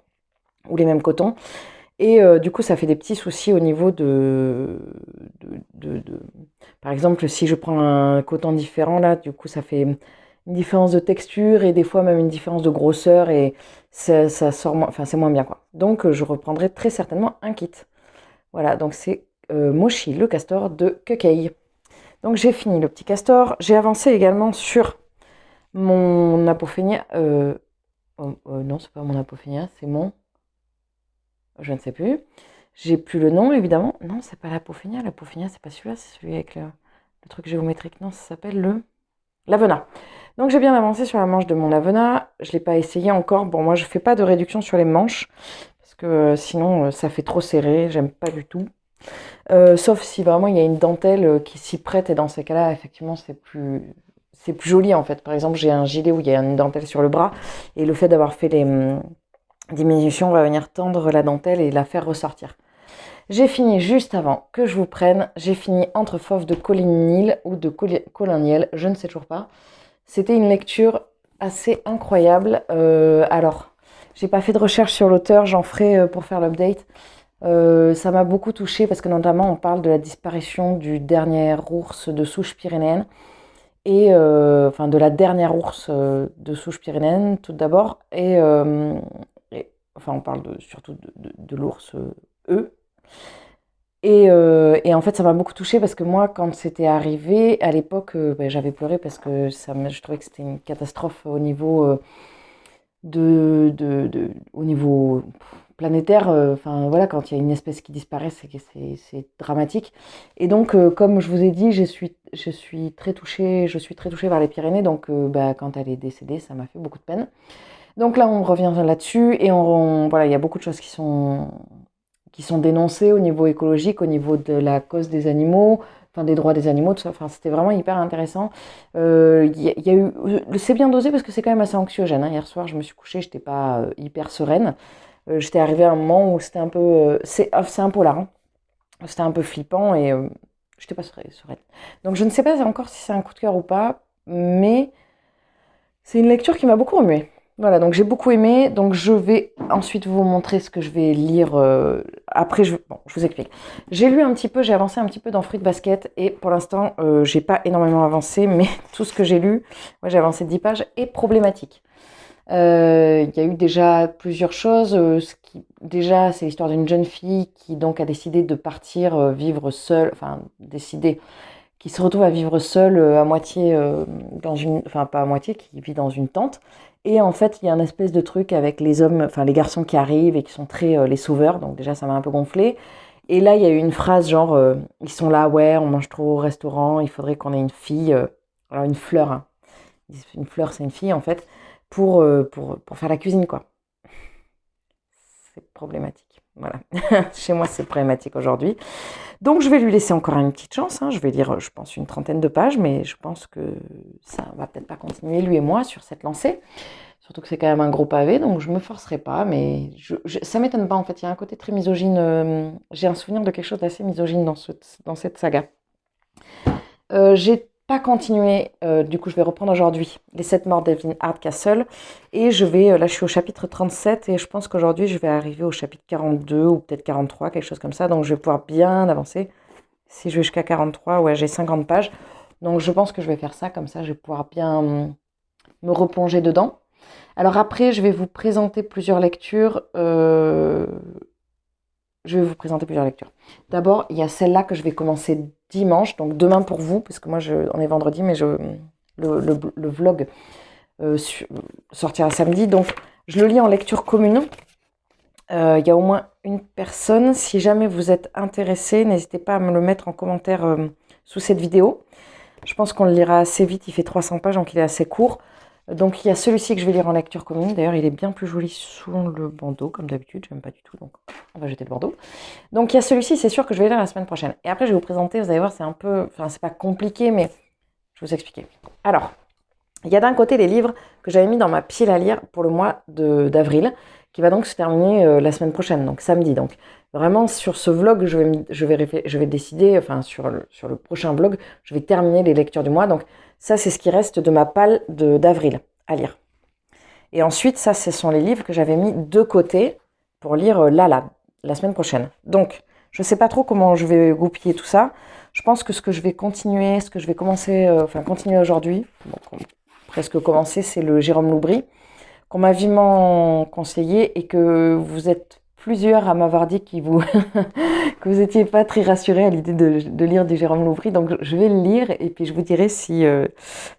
ou les mêmes cotons. Et du coup, ça fait des petits soucis au niveau Par exemple, si je prends un coton différent, là, du coup, ça fait une différence de texture et des fois même une différence de grosseur et ça sort moins, enfin, c'est moins bien, quoi. Donc, je reprendrai très certainement un kit. Voilà, donc c'est Mochi, le castor de Kukei. Donc, j'ai fini le petit castor. J'ai avancé également sur mon apophénia. Non, c'est pas mon apophénia, c'est mon... Je ne sais plus. J'ai plus le nom, évidemment. Non, c'est pas l'apophénia. L'apophénia, c'est pas celui-là, c'est celui avec le truc géométrique. Non, ça s'appelle le... l'Avena. Donc j'ai bien avancé sur la manche de mon Avena. Je ne l'ai pas essayé encore. Bon, moi, je fais pas de réduction sur les manches. Parce que sinon, ça fait trop serré. J'aime pas du tout. Sauf si vraiment il y a une dentelle qui s'y prête. Et dans ces cas-là, effectivement, c'est plus joli, en fait. Par exemple, j'ai un gilet où il y a une dentelle sur le bras. Et le fait d'avoir fait les... diminution va venir tendre la dentelle et la faire ressortir. J'ai fini juste avant que je vous prenne, j'ai fini Entre fauves de Colin Neal ou de Colin Neal, je ne sais toujours pas. C'était une lecture assez incroyable. Alors, j'ai pas fait de recherche sur l'auteur, j'en ferai pour faire l'update. Ça m'a beaucoup touchée parce que notamment on parle de la disparition du dernier ours de souche pyrénéenne et enfin de la dernière ours de souche pyrénéenne tout d'abord enfin on parle surtout de l'ours E. Et en fait, ça m'a beaucoup touchée parce que moi, quand c'était arrivé, à l'époque, ben, j'avais pleuré parce que je trouvais que c'était une catastrophe au niveau, au niveau planétaire. Enfin, voilà, quand il y a une espèce qui disparaît, c'est dramatique. Et donc, comme je vous ai dit, je suis très touchée par les Pyrénées. Donc, bah, quand elle est décédée, ça m'a fait beaucoup de peine. Donc là, on revient là-dessus et voilà, il y a beaucoup de choses qui sont dénoncées au niveau écologique, au niveau de la cause des animaux, enfin des droits des animaux, tout ça. Enfin, c'était vraiment hyper intéressant. Y a eu, c'est bien dosé parce que c'est quand même assez anxiogène. Hein. Hier soir, je me suis couchée, j'étais pas hyper sereine. J'étais arrivée à un moment où c'était un peu, c'est un polar. Hein. C'était un peu flippant et j'étais pas sereine. Donc je ne sais pas encore si c'est un coup de cœur ou pas, mais c'est une lecture qui m'a beaucoup remuée. Voilà, donc j'ai beaucoup aimé. Donc je vais ensuite vous montrer ce que je vais lire. Après, bon, je vous explique. J'ai lu un petit peu, j'ai avancé un petit peu dans Fruits de Basket et pour l'instant, j'ai pas énormément avancé, mais tout ce que j'ai lu, moi j'ai avancé 10 pages, est problématique. Il y a eu déjà plusieurs choses. Déjà, c'est l'histoire d'une jeune fille qui donc a décidé de partir vivre seule, enfin décidé qui se retrouve à vivre seul à moitié dans une, enfin pas à moitié, qui vit dans une tente. Et en fait, il y a un espèce de truc avec les hommes, enfin les garçons qui arrivent et qui sont très les sauveurs. Donc déjà, ça m'a un peu gonflé. Et là, il y a eu une phrase genre, ils sont là, ouais, on mange trop au restaurant, il faudrait qu'on ait une fille, alors une fleur, hein. Une fleur, c'est une fille en fait, pour faire la cuisine, quoi. C'est problématique. Voilà. Chez moi, c'est problématique aujourd'hui. Donc je vais lui laisser encore une petite chance. Hein. Je vais lire, je pense, une trentaine de pages, mais je pense que ça va peut-être pas continuer, lui et moi, sur cette lancée. Surtout que c'est quand même un gros pavé, donc je me forcerai pas, mais ça m'étonne pas en fait. Il y a un côté très misogyne. J'ai un souvenir de quelque chose d'assez misogyne dans cette saga. J'ai pas continué, du coup je vais reprendre aujourd'hui Les 7 morts d'Evelyn Hardcastle et là je suis au chapitre 37 et je pense qu'aujourd'hui je vais arriver au chapitre 42 ou peut-être 43, quelque chose comme ça, donc je vais pouvoir bien avancer. Si je vais jusqu'à 43, ouais, j'ai 50 pages. Donc je pense que je vais faire ça, comme ça je vais pouvoir bien me replonger dedans. Alors après, je vais vous présenter plusieurs lectures. D'abord, il y a celle-là que je vais commencer dimanche, donc demain pour vous, parce que moi on est vendredi, mais le vlog sortira samedi. Donc je le lis en lecture commune. Il y a au moins une personne. Si jamais vous êtes intéressé, n'hésitez pas à me le mettre en commentaire sous cette vidéo. Je pense qu'on le lira assez vite, il fait 300 pages, donc il est assez court. Donc il y a celui-ci que je vais lire en lecture commune. D'ailleurs, il est bien plus joli sous le bandeau, comme d'habitude. J'aime pas du tout, donc on va jeter le bandeau. Donc il y a celui-ci, c'est sûr que je vais lire la semaine prochaine. Et après, je vais vous présenter, vous allez voir, c'est un peu... Enfin, c'est pas compliqué, mais je vais vous expliquer. Alors, il y a d'un côté les livres que j'avais mis dans ma pile à lire pour le mois d'avril, qui va donc se terminer la semaine prochaine, donc samedi. Donc vraiment sur ce vlog, je vais décider, enfin sur le prochain vlog, je vais terminer les lectures du mois. Donc ça, c'est ce qui reste de ma palle d'avril à lire. Et ensuite, ça, ce sont les livres que j'avais mis de côté pour lire la semaine prochaine. Donc, je ne sais pas trop comment je vais goupiller tout ça. Je pense que ce que je vais commencer, continuer aujourd'hui, bon, presque commencer, c'est le Jérôme Loubry, qu'on m'a vivement conseillé et que vous êtes plusieurs à m'avoir dit que vous n'étiez pas très rassurés à l'idée de lire du Jérôme Loubry. Donc je vais le lire et puis je vous dirai si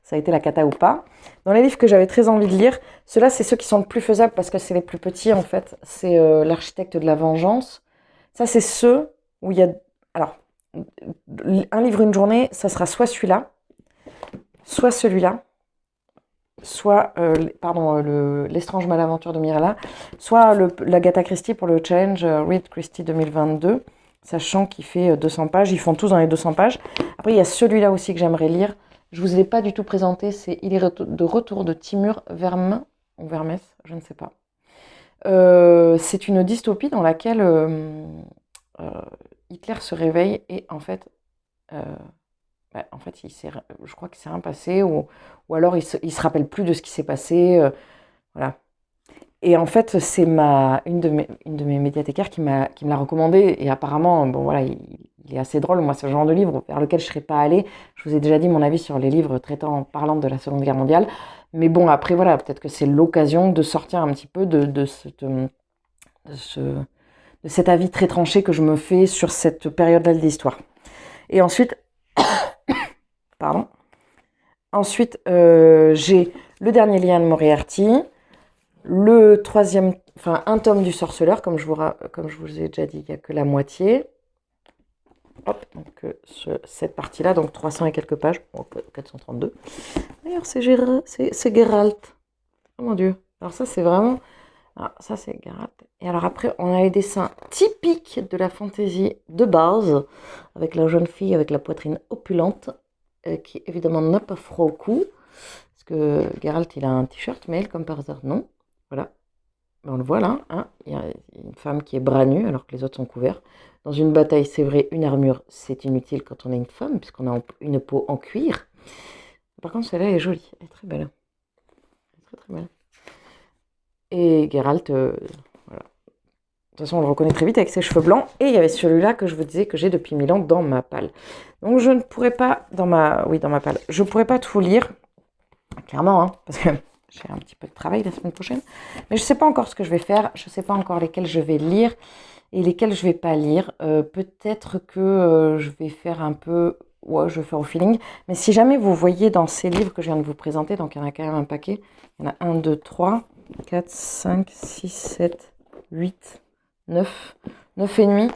ça a été la cata ou pas. Dans les livres que j'avais très envie de lire, ceux-là, c'est ceux qui sont le plus faisables parce que c'est les plus petits en fait. C'est L'architecte de la vengeance. Ça, c'est ceux où il y a... Alors, un livre, une journée, ça sera soit celui-là, soit celui-là, soit l'Estrange Malaventure de Mirella, soit l'Agatha Christie pour le challenge Read Christie 2022, sachant qu'il fait 200 pages, ils font tous dans les 200 pages. Après, il y a celui-là aussi que j'aimerais lire, je ne vous ai pas du tout présenté, c'est Il est de retour de Timur Vermes, ou Vermes, je ne sais pas. C'est une dystopie dans laquelle Hitler se réveille et en fait, en fait, je crois qu'il s'est rien passé, ou alors il se rappelle plus de ce qui s'est passé. Voilà. Et en fait, c'est une de mes médiathécaires qui me l'a recommandé. Et apparemment, bon voilà, il est assez drôle. Moi, ce genre de livre vers lequel je ne serais pas allée. Je vous ai déjà dit mon avis sur les livres parlant de la Seconde Guerre mondiale. Mais bon, après, voilà, peut-être que c'est l'occasion de sortir un petit peu de cet avis très tranché que je me fais sur cette période-là de l'histoire. Et ensuite, pardon. Ensuite, j'ai le dernier lien de Moriarty. Le troisième, enfin un tome du Sorceleur, comme je vous ai déjà dit, il n'y a que la moitié. Hop, donc cette partie-là, donc 300 et quelques pages, 432. D'ailleurs, c'est Geralt. Oh mon Dieu. Alors ça, c'est vraiment... Ah, ça, c'est Geralt. Et alors après, on a les dessins typiques de la fantaisie de base, avec la jeune fille avec la poitrine opulente, qui évidemment n'a pas froid au cou, parce que Geralt, il a un t-shirt, mais elle, comme par hasard, non. Voilà, on le voit là, hein. Il y a une femme qui est bras nus alors que les autres sont couverts. Dans une bataille, c'est vrai, une armure, c'est inutile quand on est une femme, puisqu'on a une peau en cuir. Par contre, celle-là, elle est jolie, elle est très belle. Elle est très très belle. Et Geralt, voilà. De toute façon, on le reconnaît très vite avec ses cheveux blancs. Et il y avait celui-là que je vous disais que j'ai depuis 1000 ans dans ma palle. Donc je ne pourrais pas, dans ma palle, je ne pourrais pas tout lire, clairement, hein, parce que j'ai un petit peu de travail la semaine prochaine. Mais je ne sais pas encore ce que je vais faire. Je ne sais pas encore lesquels je vais lire et lesquels je ne vais pas lire. Peut-être que je vais faire un peu... Ouais, je vais faire au feeling. Mais si jamais vous voyez dans ces livres que je viens de vous présenter, donc il y en a quand même un paquet. Il y en a 1, 2, 3, 4, 5, 6, 7, 8, 9. 9 et demi.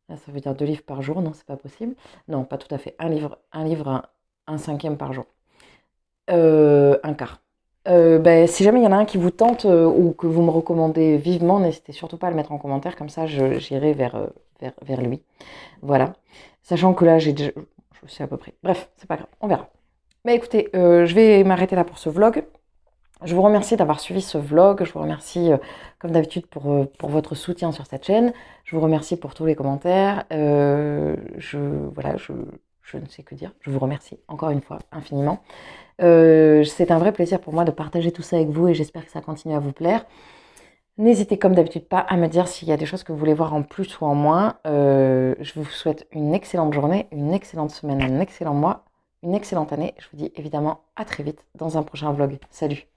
Là, ça veut dire 2 livres par jour. Non, c'est pas possible. Non, pas tout à fait. Un livre, un cinquième par jour. Un quart. Si jamais il y en a un qui vous tente ou que vous me recommandez vivement, n'hésitez surtout pas à le mettre en commentaire, comme ça j'irai vers lui. Voilà. Sachant que là, je sais à peu près. Bref, c'est pas grave, on verra. Mais écoutez, je vais m'arrêter là pour ce vlog. Je vous remercie d'avoir suivi ce vlog. Je vous remercie, comme d'habitude, pour votre soutien sur cette chaîne. Je vous remercie pour tous les commentaires. Je ne sais que dire. Je vous remercie encore une fois infiniment. C'est un vrai plaisir pour moi de partager tout ça avec vous et j'espère que ça continue à vous plaire. N'hésitez comme d'habitude pas à me dire s'il y a des choses que vous voulez voir en plus ou en moins. Je vous souhaite une excellente journée, une excellente semaine, un excellent mois, une excellente année. Je vous dis évidemment à très vite dans un prochain vlog. Salut!